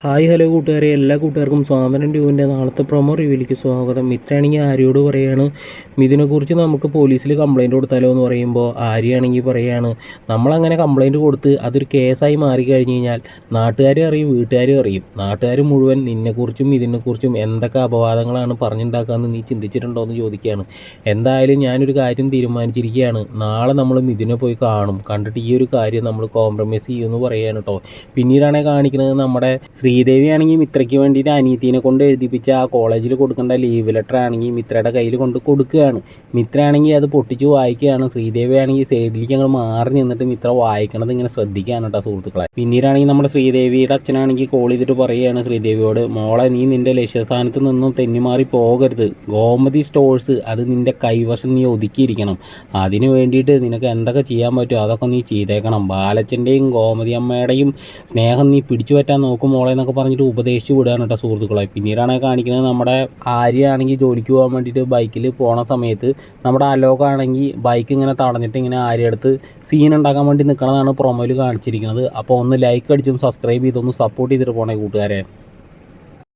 Hi hello കൂട്ടുകാരെ, എല്ലാ കൂട്ടുകാർക്കും സ്വാതന്ത്ര്യം ട്യൂവിൻ്റെ നാളത്തെ പ്രൊമോ റിവ്യൂവിലേക്ക് സ്വാഗതം. മിത്രയാണെങ്കിൽ ആര്യയോട് പറയാണ് ഇതിനെക്കുറിച്ച് നമുക്ക് പോലീസിൽ കംപ്ലയിൻറ്റ് കൊടുത്താലോ എന്ന് പറയുമ്പോൾ ആര്യയാണെങ്കിൽ പറയാണ് നമ്മളങ്ങനെ കംപ്ലയിൻറ്റ് കൊടുത്ത് അതൊരു കേസായി മാറിക്കഴിഞ്ഞ് കഴിഞ്ഞാൽ നാട്ടുകാരും അറിയും, വീട്ടുകാരും അറിയും. നാട്ടുകാർ മുഴുവൻ നിന്നെക്കുറിച്ചും ഇതിനെക്കുറിച്ചും എന്തൊക്കെ അപവാദങ്ങളാണ് പറഞ്ഞുണ്ടാക്കാമെന്ന് നീ ചിന്തിച്ചിട്ടുണ്ടോ എന്ന് ചോദിക്കുകയാണ്. എന്തായാലും ഞാനൊരു കാര്യം തീരുമാനിച്ചിരിക്കുകയാണ്, നാളെ നമ്മൾ മിഥുനെ പോയി കാണും, കണ്ടിട്ട് ഈ ഒരു കാര്യം നമ്മൾ കോംപ്രമൈസ് ചെയ്യുമെന്ന് പറയുകയാണ് കേട്ടോ. പിന്നീടാണെങ്കിൽ കാണിക്കുന്നത് നമ്മുടെ ശ്രീദേവി ആണെങ്കിൽ മിത്രയ്ക്ക് വേണ്ടിയിട്ട് അനിയത്തിനെ കൊണ്ട് എഴുതിപ്പിച്ച ആ കോളേജിൽ കൊടുക്കേണ്ട ലീവ് ലെറ്റർ ആണെങ്കിൽ മിത്രയുടെ കയ്യിൽ കൊണ്ട് കൊടുക്കുകയാണ്. മിത്ര ആണെങ്കിൽ അത് പൊട്ടിച്ച് വായിക്കുകയാണ്. ശ്രീദേവി ആണെങ്കിൽ സൈഡിലേക്ക് ഞങ്ങൾ മാറി നിന്നിട്ട് മിത്ര വായിക്കണത് ഇങ്ങനെ ശ്രദ്ധിക്കുകയാണ് കേട്ടോ സുഹൃത്തുക്കളെ. പിന്നീടാണെങ്കിൽ നമ്മുടെ ശ്രീദേവിയുടെ അച്ഛനാണെങ്കിൽ കോൾ ചെയ്തിട്ട് പറയുകയാണ് ശ്രീദേവിയോട്, മോളെ നീ നിൻ്റെ ലക്ഷ്യസ്ഥാനത്ത് നിന്നും തെന്നിമാറി പോകരുത്, ഗോമതി സ്റ്റോഴ്സ് അത് നിൻ്റെ കൈവശം നീ ഒതുക്കിയിരിക്കണം, അതിന് വേണ്ടിയിട്ട് നിനക്ക് എന്തൊക്കെ ചെയ്യാൻ പറ്റുമോ അതൊക്കെ നീ ചെയ്തേക്കണം, ബാലച്ചൻ്റെയും ഗോമതി അമ്മയുടെയും സ്നേഹം നീ പിടിച്ചു പറ്റാൻ നോക്കും മോളെ എന്നൊക്കെ പറഞ്ഞിട്ട് ഉപദേശിച്ച് വിടുകയാണ് കേട്ടോ സുഹൃത്തുക്കളെ. പിന്നീടാണ് കാണിക്കുന്നത് നമ്മുടെ ആര്യ ആണെങ്കിൽ ജോലിക്ക് പോകാൻ വേണ്ടിയിട്ട് ബൈക്കിൽ പോണ സമയത്ത് നമ്മുടെ അലോകാണെങ്കിൽ ബൈക്ക് ഇങ്ങനെ തടഞ്ഞിട്ട് ഇങ്ങനെ ആര്യ അടുത്ത് സീൻ ഉണ്ടാക്കാൻ വേണ്ടി നിൽക്കണതാണ് പ്രൊമോയിൽ കാണിച്ചിരിക്കുന്നത്. അപ്പോൾ ഒന്ന് ലൈക്ക് അടിച്ചും സബ്സ്ക്രൈബ് ചെയ്തൊന്ന് സപ്പോർട്ട് ചെയ്തിട്ട് പോണേ കൂട്ടുകാരെ.